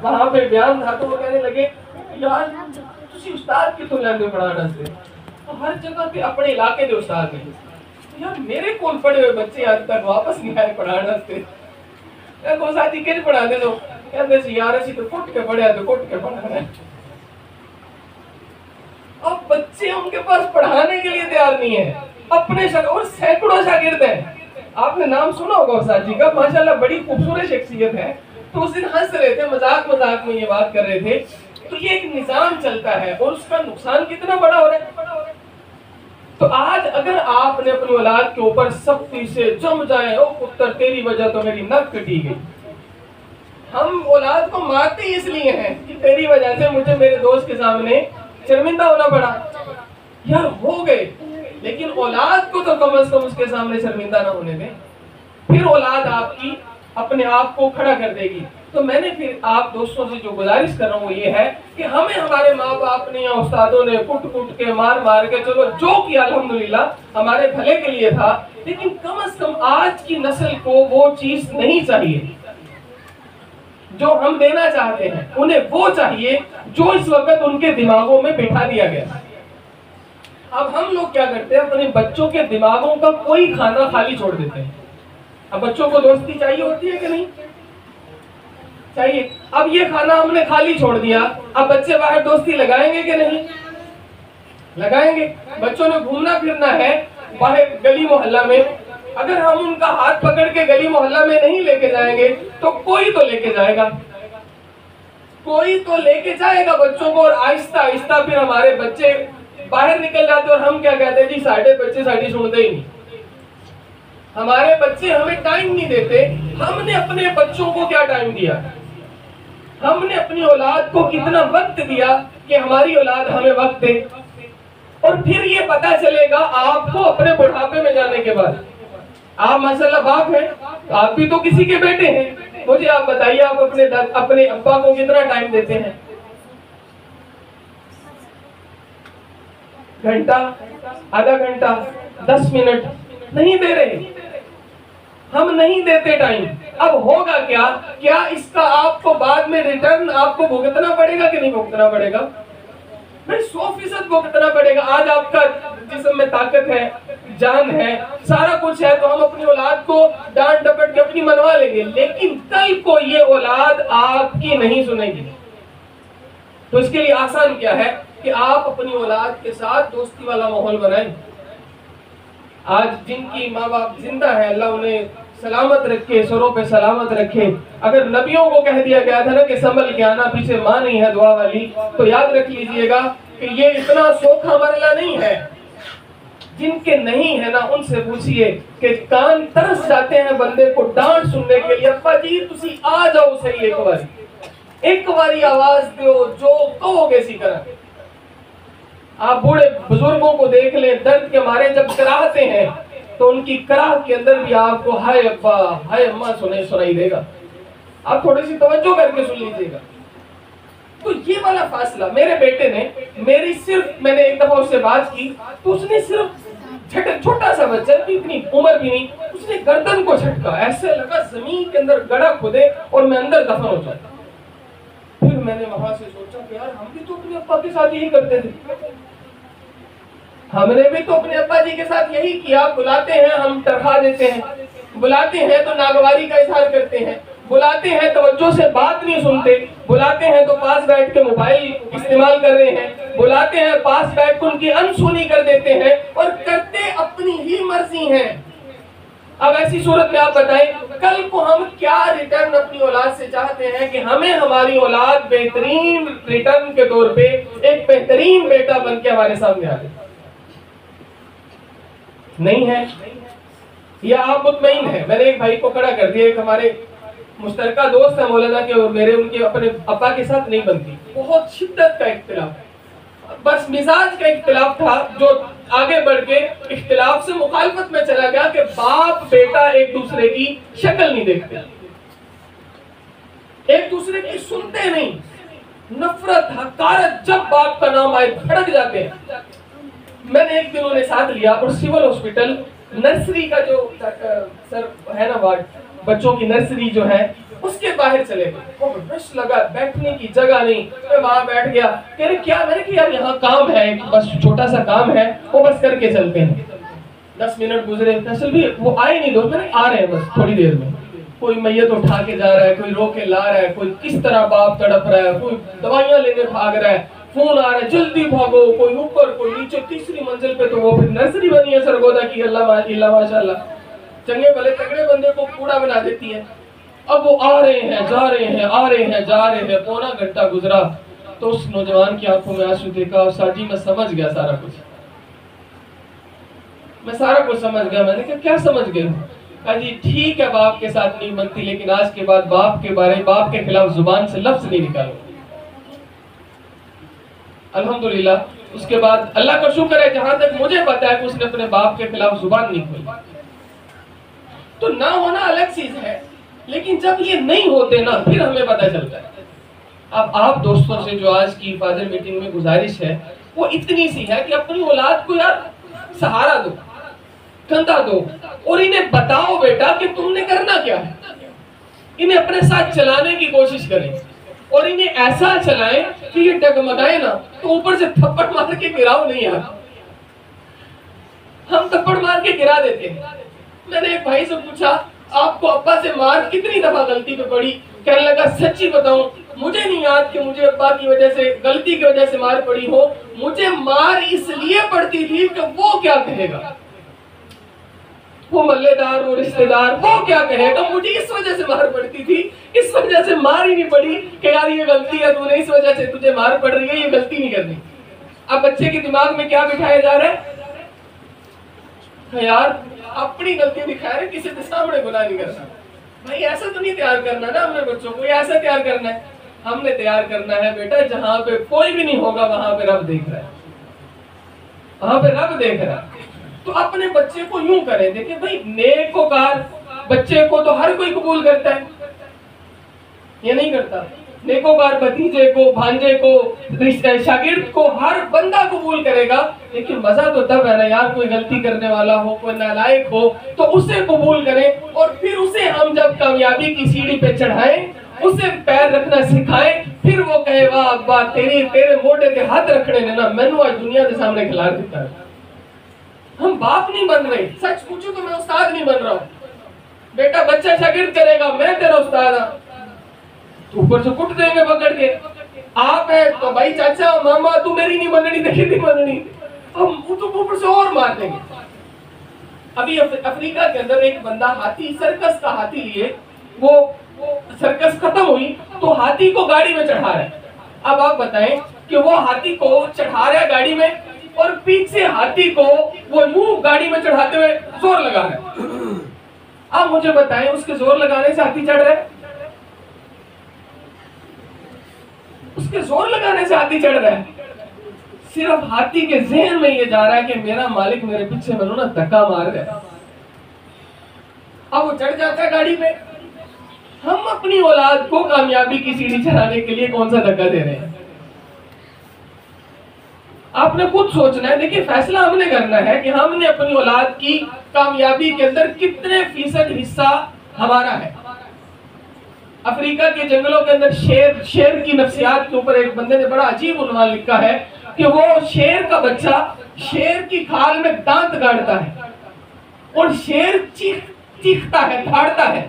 वहां पे बयान था तो वो कहने लगे यार तुसी उस्ताद कितों लैंदे पढ़ाने से, तो हर जगह पे अपने इलाके के उस्ताद ने यार मेरे कोल पढ़े हुए बच्चे आज तक वापस नहीं आए पढ़ाने से। को साथी किन पढ़ाने दो कहते सी यार असि तो कुट के पढ़िया तो कुट के पढ़ाना है। अब बच्चे उनके पास पढ़ाने के लिए तैयार नहीं है, अपने और सैकड़ों शागिर्द हैं। आपने नाम सुना होगा उस्ताद जी का, माशाल्लाह बड़ी खूबसूरत शख्सियत है। तो उस दिन हंस रहे थे, मजाक मजाक में ये बात कर रहे थे। तो ये एक निजाम चलता है और उसका नुकसान कितना बड़ा हो रहा है। तो आज अगर आपने अपनी औलाद के ऊपर सख्ती से जम जाए, ओ पुत्र तेरी वजह तो मेरी नक कटी गई। हम औलाद को मारते ही इसलिए हैं कि तेरी वजह से मुझे मेरे दोस्त के सामने शर्मिंदा होना पड़ा। यार हो गए, लेकिन औलाद को तो कम से कम उसके सामने शर्मिंदा ना होने दें, फिर औलाद आपकी अपने आप को खड़ा कर देगी। तो मैंने फिर आप दोस्तों से जो गुजारिश कर रहा हूँ ये है कि हमें हमारे माँ बाप ने या उस्तादों ने कुट कुट के मार मार के चलो जो किया अल्हम्दुलिल्लाह हमारे भले के लिए था, लेकिन कम से कम आज की नस्ल को वो चीज नहीं चाहिए जो हम देना चाहते हैं। उन्हें वो चाहिए जो इस वक्त उनके दिमागों में बिठा दिया गया। अब हम लोग क्या करते हैं, अपने बच्चों के दिमागों का कोई खाना खाली छोड़ देते हैं। अब बच्चों को दोस्ती चाहिए होती है कि नहीं चाहिए। अब ये खाना हमने खाली छोड़ दिया, अब बच्चे बाहर दोस्ती लगाएंगे कि नहीं लगाएंगे। बच्चों ने घूमना फिरना है बाहर गली मोहल्ला में, अगर हम उनका हाथ पकड़ के गली मोहल्ला में नहीं लेके जाएंगे तो कोई तो लेके जाएगा, कोई तो लेके जाएगा बच्चों को। और आहिस्ता आहिस्ता फिर हमारे बच्चे बाहर निकल जाते और हम क्या कहते हैं जी साढ़े बच्चे साड़ी सुनते ही नहीं, हमारे बच्चे हमें टाइम नहीं देते। हमने अपने बच्चों को क्या टाइम दिया, हमने अपनी औलाद को कितना वक्त दिया कि हमारी औलाद हमें वक्त दे। और फिर ये पता चलेगा आपको अपने बुढ़ापे में जाने के बाद। आप माशाल्लाह बाप हैं, आप भी तो किसी के बेटे हैं, मुझे आप बताइए आप अपने अब्बा को कितना टाइम देते हैं? घंटा, आधा घंटा, 10 मिनट नहीं दे रहे, हम नहीं देते टाइम। अब होगा क्या, क्या इसका आपको बाद में रिटर्न आपको भुगतना पड़ेगा कि नहीं भुगतना पड़ेगा? भाई 100% भुगतना पड़ेगा। आज आपका जिस्म में ताकत है, जान है, सारा कुछ है, तो हम अपनी औलाद को डांट डपट के अपनी मनवा लेंगे, लेकिन कल को ये औलाद आपकी नहीं सुनेगी। तो इसके लिए आसान क्या है कि आप अपनी औलाद के साथ दोस्ती वाला माहौल बनाएं। आज जिनकी माँ बाप जिंदा है, अल्लाह उन्हें सलामत रखे, सरों पे सलामत रखे। अगर नबियों को कह दिया गया था ना कि संभल के आना, पीछे माँ नहीं है दुआ वाली, तो याद रख लीजिएगा कि ये इतना सोखा मरला नहीं है। जिनके नहीं है ना उनसे पूछिए कि कान तरस जाते हैं बंदे को डांट सुनने के लिए, अब्बा जी तुसी आ जाओ सही एक बारी आवाज दो, जो कहोगे सी करा। आप बूढ़े बुजुर्गों को देख लें, दर्द के मारे जब कराहते हैं तो उनकी कराह के अंदर भी आपको हाय अब्बा हाय अम्मा सुनाई देगा। आप थोड़ी सी तवज्जो करके सुन लीजिएगा। तो ये वाला फासला मेरे बेटे ने मेरी सिर्फ, मैंने एक दफा उससे बात की तो उसने सिर्फ छोटा सा बच्चा, इतनी उम्र भी नहीं, उसने गर्दन को झटका, ऐसे लगा जमीन के अंदर गड़ा खुदे और मैं अंदर दफन हो जाता। फिर मैंने वहां से सोचा कि यार हम भी तो अपने अब्बा के साथ यही करते थे, हमने भी तो अपने अब्बा जी के साथ यही किया। बुलाते हैं हम तनख्वाह देते हैं, बुलाते हैं तो नागवारी का इजहार करते हैं, बुलाते हैं तवज्जो से बात नहीं सुनते, बुलाते हैं तो पास बैठ के मोबाइल इस्तेमाल कर रहे हैं, बुलाते हैं पास बैठ के उनकी अनसुनी कर देते हैं और करते अपनी ही मर्जी हैं। अब ऐसी सूरत में आप बताएं कल को हम क्या रिटर्न अपनी औलाद से चाहते हैं कि हमें हमारी औलाद बेहतरीन रिटर्न के तौर पे एक बेहतरीन बेटा बन के हमारे सामने आ जाए। नहीं है या आप मुतमईन है। मैंने एक भाई को खड़ा कर दिया, एक हमारे मुश्तरका दोस्त है मौलाना के और मेरे, उनके अपने अब्बा के साथ नहीं बनती, बहुत शिद्दत का इख्तिलाफ, बस मिजाज का इख्तिलाफ था जो आगे बढ़ के इख्तिलाफ से मुखालफत में चला गया कि बाप बेटा एक दूसरे की शक्ल नहीं देखते, एक दूसरे की सुनते नहीं, नफरत हकारत जब बाप का नाम आए भड़क जाते हैं। मैंने एक दिन उन्हें साथ लिया और सिविल हॉस्पिटल नर्सरी का जो सर है ना वार्ड, बच्चों की नर्सरी जो है उसके बाहर चले गए। वो रश लगा, बैठने की जगह नहीं। मैं वहां बैठ गया। कह रहे क्या? मैंने कि यार यहाँ काम है, बस छोटा सा काम है, वो बस करके चलते हैं। 10 मिनट गुजरे, फैसल भी वो आए नहीं। दोस्त मैंने आ रहे हैं बस थोड़ी देर में। कोई मैयत उठा के जा रहा है, कोई रो के ला रहा है, कोई किस तरह बाप तड़प रहा है, कोई दवाइयां लेने भाग रहा है, फोन आ रहा है जल्दी भागो, कोई ऊपर कोई नीचे, तीसरी मंजिल पे तो वो फिर नर्सरी बनी है सरगोदा की, अल्लाह माशाल्लाह, चंगे भले तगड़े बंदे को कूड़ा बना देती है। अब वो आ रहे हैं जा रहे हैं, आ रहे हैं जा रहे हैं। पौना घंटा गुजरा तो उस नौजवान की आंखों में आंसू देखा। और साजी मैं समझ गया सारा कुछ, मैं सारा कुछ समझ गया। मैंने कहा क्या समझ गए? कहा जी ठीक है बाप के साथ नहीं बनती, लेकिन आज के बाद बाप के बारे, बाप के खिलाफ जुबान से लफ्ज नहीं निकालो। अल्हम्दुलिल्लाह उसके बाद अल्लाह का शुक्र है, जहां तक मुझे पता है कि उसने अपने बाप के खिलाफ जुबान नहीं खोली। तो ना होना अलग चीज है, लेकिन जब ये नहीं होते ना फिर हमें पता चलता है। अब आप दोस्तों से जो आज की फादर मीटिंग में गुजारिश है वो इतनी सी है कि अपनी औलाद को यार सहारा दो, कंधा दो, और इन्हें बताओ बेटा कि तुमने करना क्या है। इन्हें अपने साथ चलाने की कोशिश करें, और इन्हें ऐसा चलाएं कि ये डगमगाए ना तो ऊपर से थप्पड़ मार के गिराओ नहीं यार। हम थप्पड़ मार के गिरा देते हैं। मैंने एक भाई से पूछा आपको अब्बा से मार कितनी दफा गलती पे पड़ी? कहने लगा सच्ची बताऊं मुझे नहीं याद कि मुझे अब्बा की वजह से, गलती की वजह से मार पड़ी हो। मुझे मार इसलिए पड़ती थी कि वो क्या कहेगा, वो मल्लेदार, वो रिश्तेदार, वो क्या कहेगा। मुझे इस वजह से मार पड़ती थी, इस वजह से मार ही नहीं पड़ी कि यार ये गलती है तूने, इस वजह से तुझे मार पड़ रही है, ये गलती नहीं करनी। अब बच्चे के दिमाग में क्या बिठाया जा रहा है? यार अपनी गलती दिखा रहे, किसी के सामने गुनाह नहीं करना। भाई ऐसा तो नहीं तैयार करना ना हमने बच्चों को, ऐसा तैयार करना है। हमने तैयार करना है बेटा जहां पे कोई भी नहीं होगा वहां पे रब देख रहा है, वहां पे रब देख रहा है। तो अपने बच्चे को यूं करें, देखिए भाई नेकोकार बच्चे को तो हर कोई कबूल करता है, ये नहीं करता। नेकोकार भतीजे को, भांजे को, शागिर्द को हर बंदा कबूल करेगा, लेकिन मजा तो तब है ना यार कोई गलती करने वाला हो, कोई नालायक हो तो उसे कबूल करें, और फिर उसे हम जब कामयाबी की सीढ़ी पे चढ़ाएं, उसे पैर रखना सिखाएं, फिर वो कहे वाह अब्बा तेरे मोटे के हाथ रखने ने ना मैनू आज दुनिया के सामने खिला देता है। हम बाप नहीं बन रहे, सच पूछो तो मैं उस्ताद नहीं बन रहा हूँ। बेटा बच्चा शागिर्द करेगा, मैं तेरा उस्ताद हूं, ऊपर से कुट देंगे पकड़ के। आप है तो भाई चाचा मामा तू मेरी नहीं मननी, देखी नहीं मननी, हम तो ऊपर से और मार देंगे। अभी अफ्रीका के अंदर एक बंदा हाथी, सर्कस का हाथी लिए, वो सर्कस खत्म हुई तो हाथी को गाड़ी में चढ़ा रहा है। अब आप बताएं कि वो हाथी को चढ़ा रहा है गाड़ी में, और पीछे हाथी को वो यूं गाड़ी में चढ़ाते हुए जोर लगा रहा है। अब मुझे बताएं उसके जोर लगाने से हाथी चढ़ रहा है? उसके जोर लगाने से हाथी चढ़ रहा है? सिर्फ हाथी के ज़हन में ये जा रहा है कि मेरा मालिक मेरे पीछे मैंने ना धक्का मार रहा है। अब वो चढ़ जाता है गाड़ी में। हम अपनी औलाद को कामयाबी की सीढ़ी चढ़ाने के लिए कौन सा धक्का दे रहे हैं? आपने खुद सोचना है। देखिए फैसला हमने करना है कि हमने अपनी औलाद की कामयाबी के अंदर कितने फीसद हिस्सा हमारा है। अफ्रीका के जंगलों के अंदर शेर की नफ्सियात के ऊपर एक बंदे ने बड़ा अजीब उन्वान लिखा है कि वो शेर का बच्चा शेर की खाल में दांत गाड़ता है और शेर चीखता है, फाड़ता है।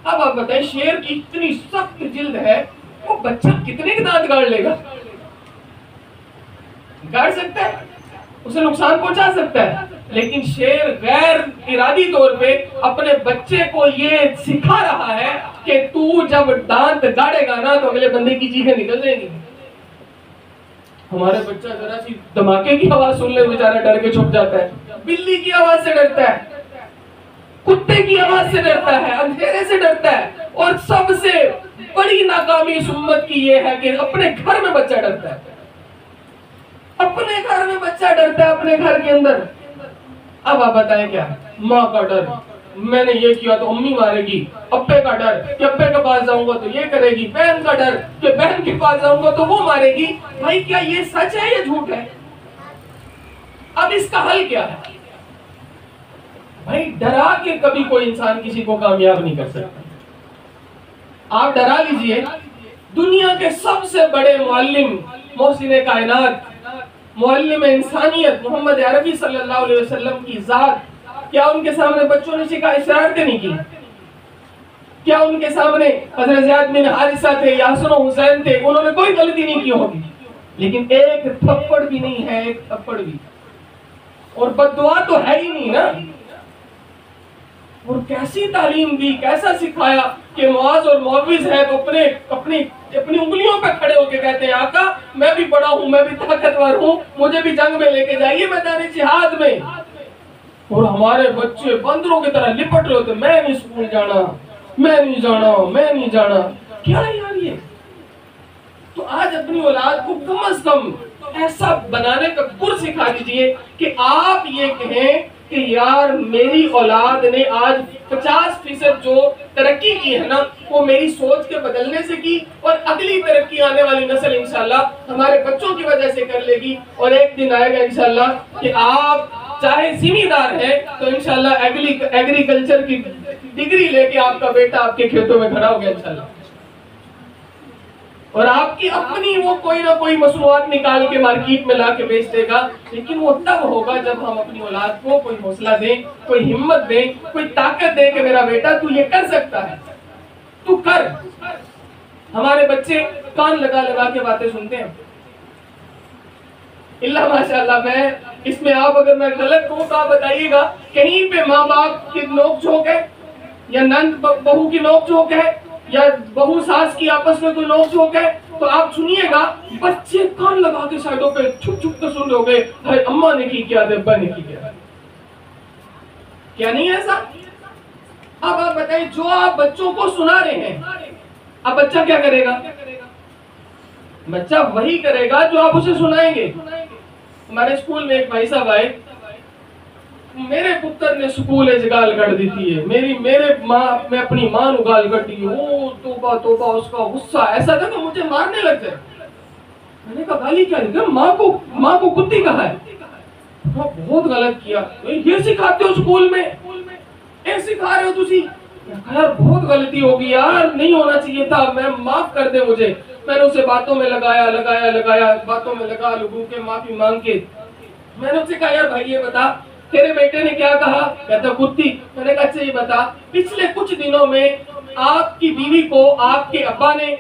अब आप बताएं शेर की इतनी सख्त जिल्द है, वो बच्चा कितने के दांत गाड़ लेगा? गाड़ सकता है, उसे नुकसान पहुंचा सकता है, लेकिन शेर गैर इरादी तौर पे अपने बच्चे को ये सिखा रहा है कि तू जब दांत गाड़ेगा ना तो अगले बंदे की चीखें निकल जाएंगी। हमारे बच्चा जरा सी धमाके की आवाज सुन ले बेचारा डर के छुप जाता है, बिल्ली की आवाज से डरता है, कुत्ते की आवाज से डरता है, अंधेरे से डरता है, और सबसे बड़ी नाकामी इस उम्मत की ये है कि अपने घर में बच्चा डरता है। अपने घर में बच्चा डरता है, अपने घर के अंदर। अब आप बताएं क्या? माँ का डर, मैंने ये किया तो अम्मी मारेगी। अब्बे का डर कि अब्बे के पास जाऊंगा तो ये करेगी। बहन का डर कि बहन के पास जाऊंगा तो वो मारेगी। भाई क्या ये सच है या झूठ है? अब इसका हल क्या है? भाई डरा के कभी कोई इंसान किसी को कामयाब नहीं कर सकता। आप डरा लीजिए, दुनिया के सबसे बड़े मुअल्लिम, मोहसिन कायनात, मुअल्लिम इंसानियत मोहम्मद अरबी सल्लल्लाहु अलैहि वसल्लम की जात, क्या उनके सामने बच्चों ने शरारतें नहीं की? क्या उनके सामने हज़रत ज़ियाद बिन हारिसा थे या हसन और हुसैन थे, उन्होंने कोई गलती नहीं की होगी? लेकिन एक थप्पड़ भी नहीं है, एक थप्पड़ भी। और बद्दुआ तो है ही नहीं ना। और कैसी तालीम दी, कैसा सिखाया कि मुआज और मुअव्विज है तो अपने अपनी अपनी उंगलियों पे खड़े होकर कहते हैं, आका मैं भी बड़ा हूं, मैं भी ताकतवर हूं, मुझे भी जंग में लेके जाइए मैदान जिहाद में। और हमारे बच्चे बंदरों की तरह लिपट रहे होते, मैं नहीं स्कूल जाना, मैं नहीं जाना, मैं नहीं जाना। क्या है यार ये? तो आज अपनी औलाद को कम से कम ऐसा बनाने का गुर सिखा दीजिए कि आप ये कहें कि यार मेरी औलाद ने आज 50% जो तरक्की की है ना, वो मेरी सोच के बदलने से की, और अगली तरक्की आने वाली नस्ल इंशाल्लाह हमारे बच्चों की वजह से कर लेगी। और एक दिन आएगा इंशाल्लाह कि आप चाहे जिम्मेदार है तो इंशाल्लाह एग्रीकल्चर की डिग्री लेके आपका बेटा आपके खेतों में खड़ा हो गया इंशाल्लाह, और आपकी अपनी वो कोई ना कोई मसनूआत निकाल के मार्केट में ला के बेच देगा। लेकिन वो तब होगा जब हम अपनी औलाद को कोई हौसला दें, कोई हिम्मत दें, कोई ताकत दें कि मेरा बेटा तू ये कर सकता है, तू कर। हमारे बच्चे कान लगा लगा के बातें सुनते हैं, इल्ला माशाअल्लाह। मैं इसमें आप अगर मैं गलत हूं तो आप बताइएगा। कहीं पे माँ बाप की नोक-झोंक है, या नंद बहू की नोक-झोंक है, या बहू सास की आपस में कोई नोक-झोंक है, तो आप सुनिएगा बच्चे कान लगा के साइडों पे छुप छुप कर सुन रहे, भाई अम्मा ने की क्या, अब्बा ने की क्या नहीं है ऐसा? अब आप बताइए, जो आप बच्चों को सुना रहे हैं, अब बच्चा क्या करेगा? बच्चा वही करेगा जो आप उसे सुनाएंगे। हमारे स्कूल में एक भाई साहब आए, मेरे पुत्र ने स्कूल गाल कर दी थी, मेरे माँ मैं अपनी माँ नु गाल कर दी। ओ तौबा तौबा, उसका गुस्सा ऐसा था कि मुझे मारने लग गए। मैंने कहा गाली क्या दी? माँ को कुत्ती कहा है। तो बहुत गलत किया, ये सिखाते हो स्कूल में, ये सिखा रहे हो तुसी? यार बहुत गलती होगी यार, नहीं होना चाहिए था, मैं माफ कर दे मुझे। मैंने उसे बातों में लगाया, बातों में लगा लोगों के माफी मांग के। मैंने उससे कहा यार भाई ये बता, तेरे बेटे ने क्या कहा? कहता कुत्ती। मैंने कहा अच्छा ये बता, पिछले कुछ दिनों में आपकी बीवी को आपके अब्बा ने,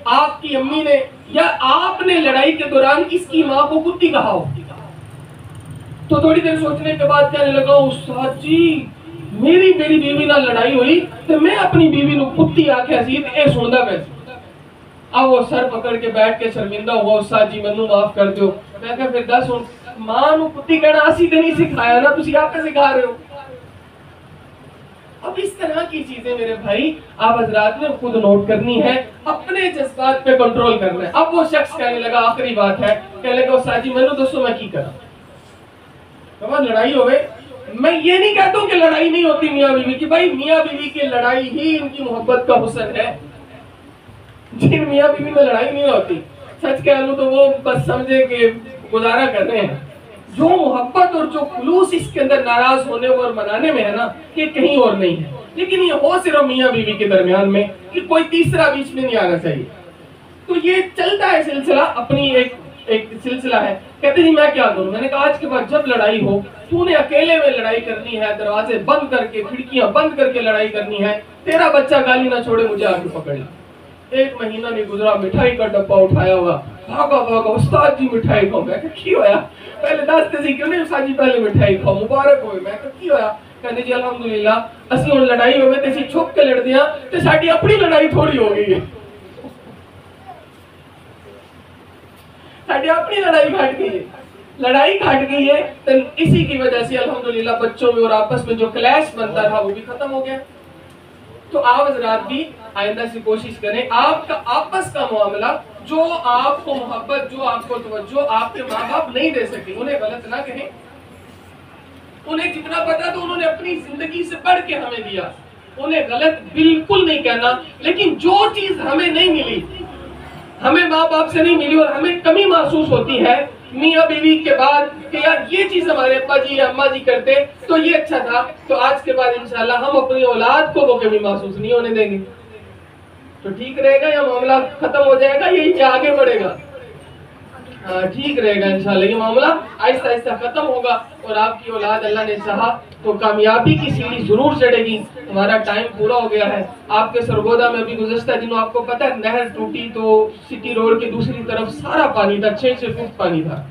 आपकी अम्मी ने, या आपने लड़ाई के दौरान इसकी माँ को कुत्ती कहा हो? तो थोड़ी देर सोचने के बाद कहने लगा, उस्ताद जी मेरी बीवी ना लड़ाई हुई तो मैं अपनी बीवी नु कुत्ती आख्या सी ए सुनदा मैं। अब वो सर पकड़ के बैठ के शर्मिंदा हुआ, उस्ताद जी मैनू माफ कर दो। मैं कहा फिर दस हुन मां नु कुत्ती कहना असी ते नहीं सिखाया ना, तुसी आपे सिखा रहे हो। अब इस तरह की चीजें मेरे भाई आप हजरात ने खुद नोट करनी है, अपने जज्बात पे कंट्रोल करना है। अब वो शख्स कहने लगा, आखिरी बात है, कहने लगा उस्ताद जी मैनू दसो मैं की करा? लड़ाई हो गई। मैं ये नहीं कहता हूं कि लड़ाई नहीं होती मियाँ बीवी की, भाई मियाँ बीवी की लड़ाई ही इनकी मोहब्बत का हुस्न है। जिन मियाँ बीवी में लड़ाई नहीं होती, सच कह लूं तो वो बस समझे कि गुजारा कर रहे हैं। जो मोहब्बत और जो खुलूस इसके अंदर नाराज होने और मनाने में है ना, ये कहीं और नहीं है। लेकिन ये हो सिर्फ मियाँ बीवी के दरमियान में, कि कोई तीसरा बीच में नहीं आना चाहिए। तो ये चलता है सिलसिला, अपनी एक सिलसिला है। कहते जी मैं क्या करूं? मैंने कहा आज के बाद जब लड़ाई हो, तूने अकेले में लड़ाई करनी है, दरवाजे बंद करके खिड़कियां बंद करके लड़ाई करनी है। तेरा बच्चा गाली ना छोड़े, मुझे आके पकड़ ले। 1 महीना नहीं गुजरा, मिठाई का डब्बा उठाया हुआ, भागा उस्ताद जी मिठाई खाओ। मैं की होया? पहले दसते सी क्यों नहीं उस्ताद जी पहले मिठाई खाओ, मुबारक हो। मैं की होया? कहने जी अल्हम्दुलिल्लाह असि हुन लड़ाई होवे ते असी छुप के लड़दियां ते साडी अपनी लड़ाई थोड़ी हो गई है, साडी अपनी लड़ाई घट गई है। लड़ाई घट गई है तो इसी की वजह से अल्हम्दुलिल्लाह बच्चों में और आपस में जो क्लैश बनता था वो भी खत्म हो गया। तो आप हजरात भी आइंदा से कोशिश करें, आपका आपस का मामला, जो आपको मोहब्बत, जो आपको तवज्जो आपके माँ बाप नहीं दे सके, उन्हें गलत ना कहें। उन्हें जितना पता तो उन्होंने अपनी जिंदगी से बढ़ के हमें दिया, उन्हें गलत बिल्कुल नहीं कहना। लेकिन जो चीज हमें नहीं मिली, हमें माँ बाप से नहीं मिली, और हमें कमी महसूस होती है मियाँ बीवी के बाद कि यार ये चीज हमारे अब्बा जी या अम्मा जी करते तो ये अच्छा था, तो आज के बाद इंशाल्लाह हम अपनी औलाद को वो कमी महसूस नहीं होने देंगे। तो ठीक रहेगा या मामला खत्म हो जाएगा, यही आगे बढ़ेगा? ठीक रहेगा इंशाल्लाह। ये मामला आहिस्ता आहिस्ता खत्म होगा और आपकी औलाद अल्लाह ने चाहा तो कामयाबी की सीढ़ी जरूर चढ़ेगी। हमारा टाइम पूरा हो गया है। आपके सरगोदा में अभी गुज़श्ता दिनों आपको पता है नहर टूटी तो सिटी रोड की दूसरी तरफ सारा पानी था, 6 फुट पानी था।